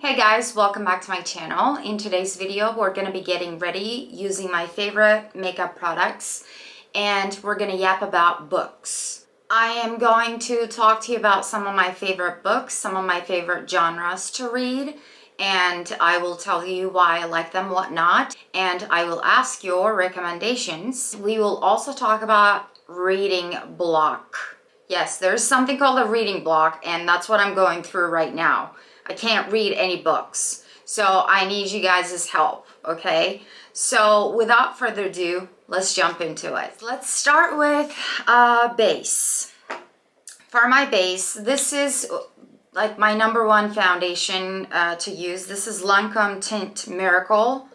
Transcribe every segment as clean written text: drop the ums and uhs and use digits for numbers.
Hey guys, welcome back to my channel. In today's video, we're going to be getting ready using my favorite makeup products, and we're going to yap about books. I am going to talk to you about some of my favorite books, some of my favorite genres to read, and I will tell you why I like them, what not, and I will ask your recommendations. We will also talk about reading block. Yes, there's something called a reading block, and that's what I'm going through right now. I can't read any books, so I need you guys' help, okay? So without further ado, let's jump into it. Let's start with base. For my base, this is like my number one foundation to use. This is Lancome Tint Miracle.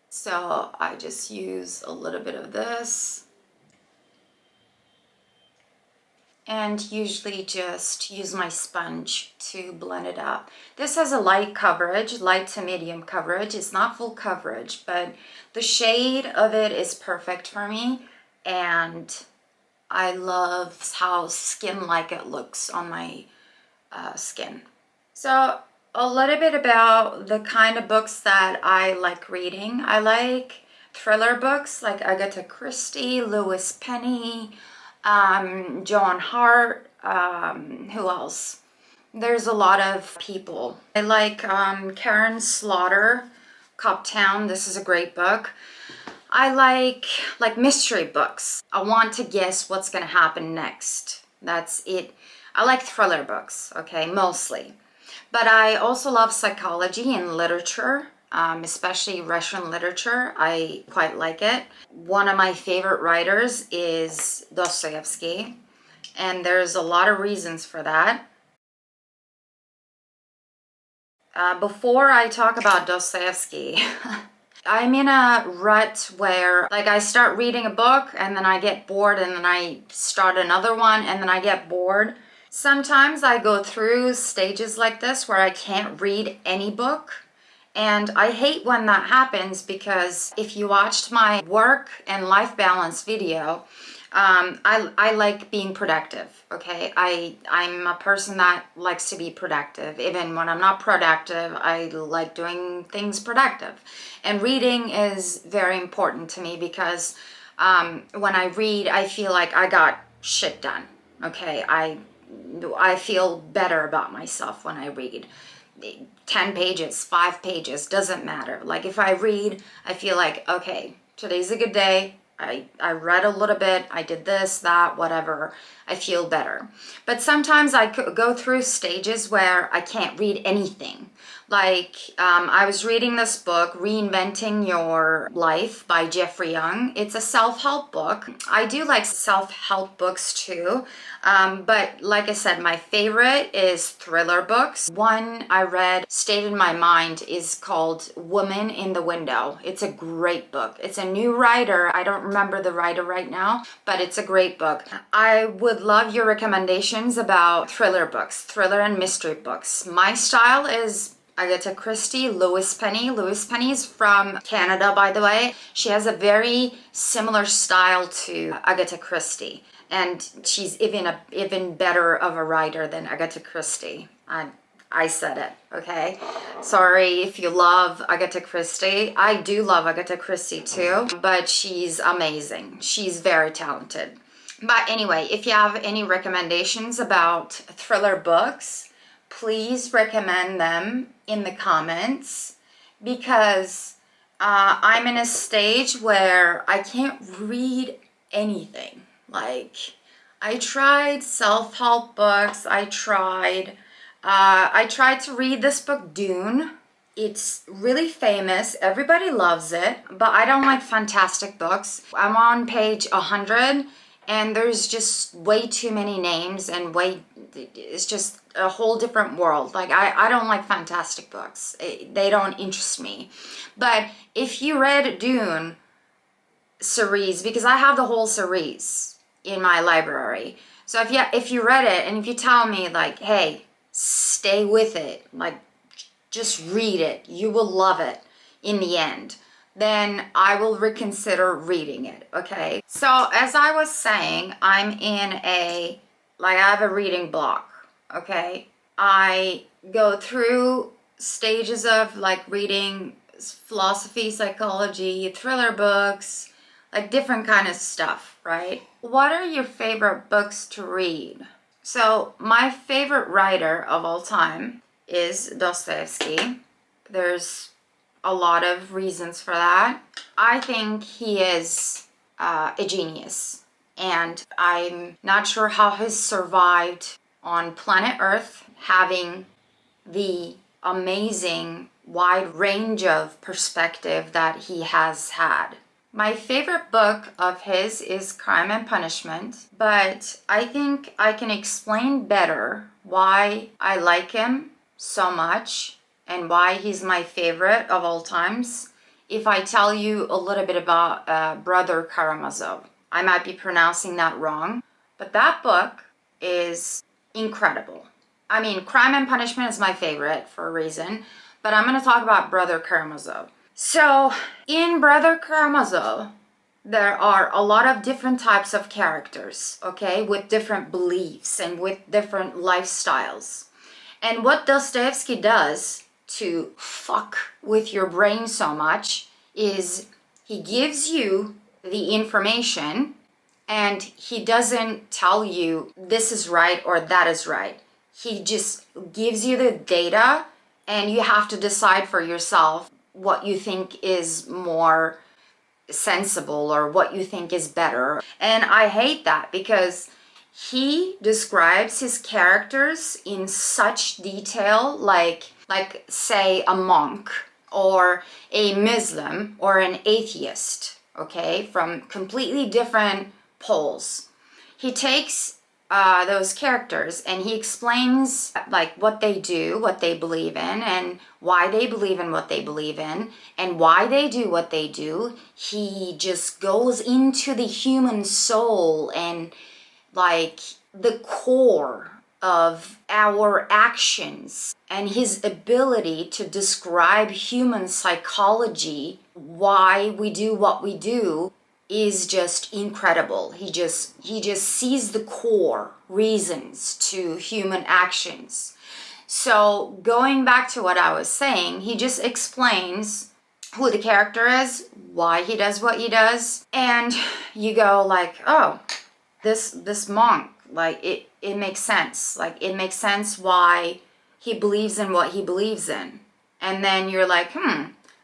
So I just use a little bit of this. And usually just use my sponge to blend it up. This has a light coverage, light to medium coverage. It's not full coverage, but the shade of it is perfect for me. And I love how skin-like it looks on my skin. So a little bit about the kind of books that I like reading. I like thriller books like Agatha Christie, Lewis Penny, John Hart, who else? There's a lot of people. I like Karen Slaughter, Coptown. This is a great book. I like mystery books. I want to guess what's going to happen next. That's it. I like thriller books, okay, mostly. But I also love psychology and literature. Especially Russian literature. I quite like it. One of my favorite writers is Dostoyevski, and there's a lot of reasons for that. Before I talk about Dostoyevski, I'm in a rut where like I start reading a book and then I get bored and then I start another one and then I get bored. Sometimes I go through stages like this where I can't read any book. And I hate when that happens because if you watched my work and life balance video, I like being productive, okay? I'm a person that likes to be productive. Even when I'm not productive, I like doing things productive. And reading is very important to me because when I read, I feel like I got shit done, okay? I feel better about myself when I read. 10 pages, 5 pages, doesn't matter. Like if I read, I feel like, okay, today's a good day. I read a little bit. I did this, that, whatever. I feel better. But sometimes I could go through stages where I can't read anything. Like I was reading this book, Reinventing Your Life by Jeffrey Young. It's a self-help book. I do like self-help books too. But like I said, my favorite is thriller books. One I read, stayed in my mind, is called Woman in the Window. It's a great book. It's a new writer. I don't remember the writer right now, but it's a great book. I would love your recommendations about thriller books, thriller and mystery books. My style is Agatha Christie, Lewis Penny. Lewis Penny is from Canada, by the way. She has a very similar style to Agatha Christie. And she's even better of a writer than Agatha Christie. I said it, okay? Sorry if you love Agatha Christie. I do love Agatha Christie too, but she's amazing. She's very talented. But anyway, if you have any recommendations about thriller books, please recommend them in the comments because I'm in a stage where I can't read anything. Like, I tried self-help books. I tried to read this book, Dune. It's really famous. Everybody loves it, but I don't like fantastic books. I'm on page 100, and there's just way too many names and it's just a whole different world. Like, I don't like fantastic books. They don't interest me. But if you read Dune series, because I have the whole series in my library. So if you read it and if you tell me like, hey, stay with it, like just read it, you will love it in the end, then I will reconsider reading it, okay? So as I was saying, I'm in I have a reading block, okay? I go through stages of like reading philosophy, psychology, thriller books, like different kind of stuff, right? What are your favorite books to read? So my favorite writer of all time is Dostoyevsky. There's a lot of reasons for that. I think he is a genius, and I'm not sure how he's survived on planet Earth having the amazing wide range of perspective that he has had. My favorite book of his is Crime and Punishment, but I think I can explain better why I like him so much and why he's my favorite of all times if I tell you a little bit about Brother Karamazov. I might be pronouncing that wrong, but that book is incredible. I mean, Crime and Punishment is my favorite for a reason, but I'm going to talk about Brother Karamazov. So, in Brother Karamazov, there are a lot of different types of characters, okay, with different beliefs and with different lifestyles. And what Dostoevsky does to fuck with your brain so much is he gives you the information and he doesn't tell you this is right or that is right. He just gives you the data and you have to decide for yourself what you think is more sensible or what you think is better. And I hate that because he describes his characters in such detail, like say a monk or a Muslim or an atheist, okay, from completely different poles. He takes those characters and he explains like what they do, what they believe in, and why they believe in what they believe in, and why they do what they do. He just goes into the human soul and like the core of our actions, and his ability to describe human psychology, why we do what we do, is just incredible. He just sees the core reasons to human actions. So going back to what I was saying, he just explains who the character is, why he does what he does, and you go like, oh, this monk, like it makes sense. Like it makes sense why he believes in what he believes in. And then you're like,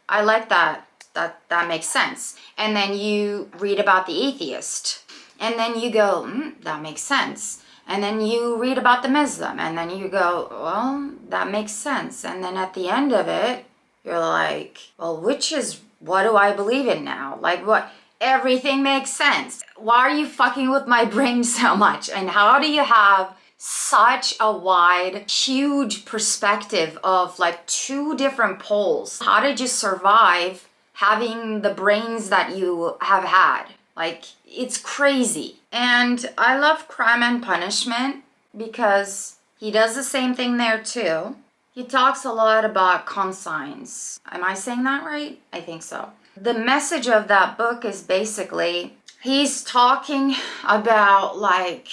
I like that. That makes sense. And then you read about the atheist, and then you go, that makes sense. And then you read about the Muslim, and then you go, well, that makes sense. And then at the end of it, you're like, well, what do I believe in now? Like what? Everything makes sense. Why are you fucking with my brain so much? And how do you have such a wide, huge perspective of like two different poles? How did you survive having the brains that you have had? Like, it's crazy. And I love Crime and Punishment because he does the same thing there too. He talks a lot about conscience. Am I saying that right? I think so. The message of that book is basically, he's talking about like,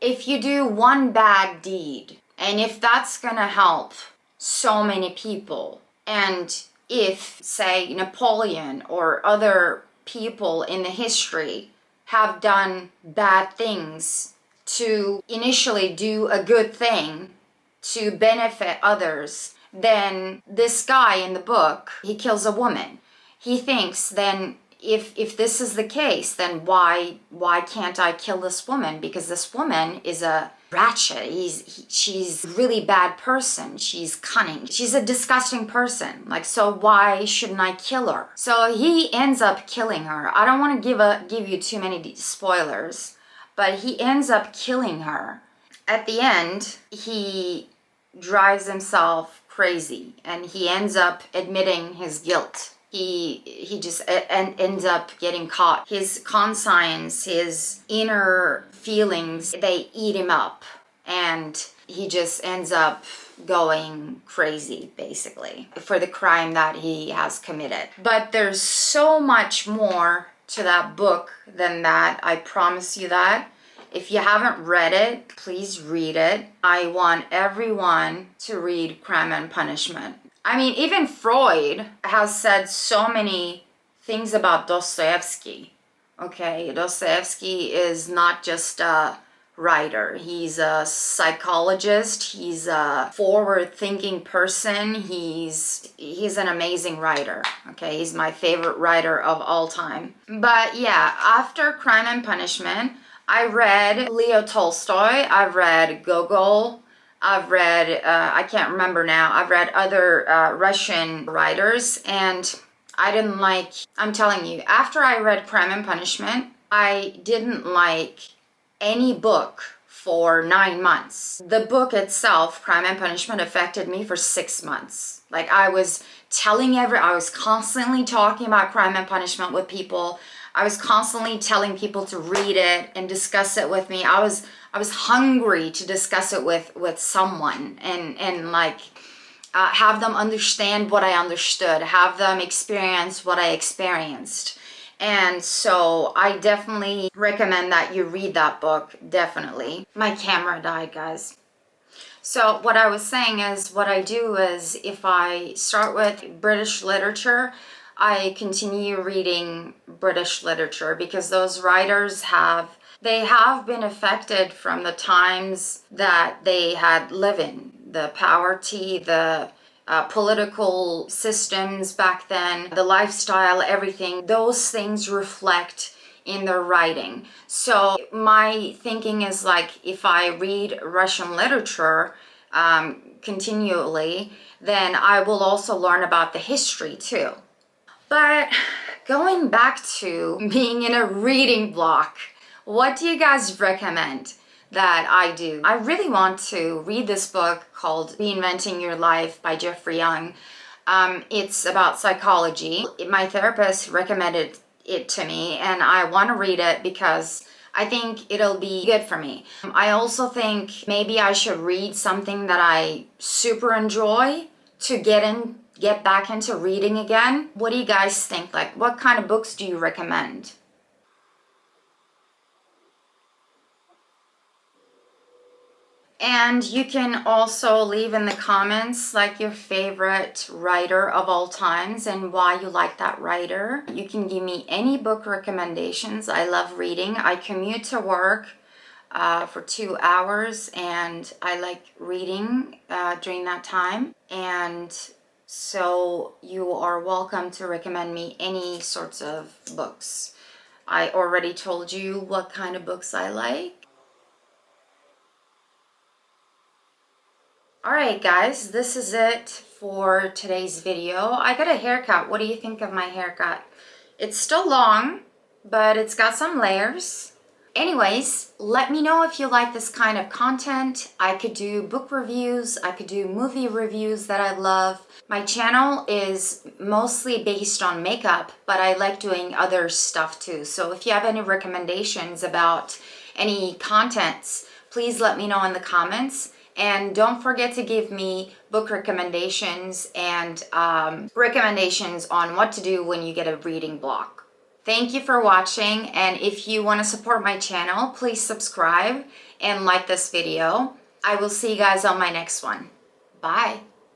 if you do one bad deed, and if that's gonna help so many people, and if, say, Napoleon or other people in the history have done bad things to initially do a good thing to benefit others, then this guy in the book, he kills a woman. He thinks then, if this is the case, then why can't I kill this woman? Because this woman is a ratchet. She's a really bad person. She's cunning. She's a disgusting person. Like, so why shouldn't I kill her? So he ends up killing her. I don't want to give you too many spoilers, but he ends up killing her. At the end, he drives himself crazy and he ends up admitting his guilt. He just ends up getting caught. His conscience, his inner feelings, they eat him up. And he just ends up going crazy, basically, for the crime that he has committed. But there's so much more to that book than that. I promise you that. If you haven't read it, please read it. I want everyone to read Crime and Punishment. I mean, even Freud has said so many things about Dostoyevsky. Okay, Dostoyevsky is not just a writer. He's a psychologist. He's a forward-thinking person. He's an amazing writer. Okay, he's my favorite writer of all time. But yeah, after Crime and Punishment, I read Leo Tolstoy. I've read Gogol. I've read, I can't remember now, I've read other Russian writers, and I didn't like, I'm telling you, after I read Crime and Punishment, I didn't like any book for 9 months. The book itself, Crime and Punishment, affected me for 6 months. Like I was I was constantly talking about Crime and Punishment with people. I was constantly telling people to read it and discuss it with me. I was hungry to discuss it with someone and like have them understand what I understood, have them experience what I experienced. And so I definitely recommend that you read that book, definitely. My camera died, guys. So what I was saying is, what I do is, if I start with British literature, I continue reading British literature because those writers have been affected from the times that they had lived in, the poverty, the political systems back then, the lifestyle, everything. Those things reflect in their writing. So my thinking is like, if I read Russian literature continually, then I will also learn about the history too. But going back to being in a reading block, what do you guys recommend that I do? I really want to read this book called Reinventing Your Life by Jeffrey Young. It's about psychology. My therapist recommended it to me, and I want to read it because I think it'll be good for me. I also think maybe I should read something that I super enjoy to get back into reading again. What do you guys think? Like, what kind of books do you recommend? And you can also leave in the comments like your favorite writer of all times and why you like that writer. You can give me any book recommendations. I love reading. I commute to work for 2 hours, and I like reading during that time. And so you are welcome to recommend me any sorts of books. I already told you what kind of books I like. Alright guys, this is it for today's video. I got a haircut. What do you think of my haircut? It's still long, but it's got some layers. Anyways, let me know if you like this kind of content. I could do book reviews, I could do movie reviews that I love. My channel is mostly based on makeup, but I like doing other stuff too. So if you have any recommendations about any contents, please let me know in the comments. And don't forget to give me book recommendations and recommendations on what to do when you get a reading block. Thank you for watching, and if you want to support my channel, please subscribe and like this video. I will see you guys on my next one. Bye.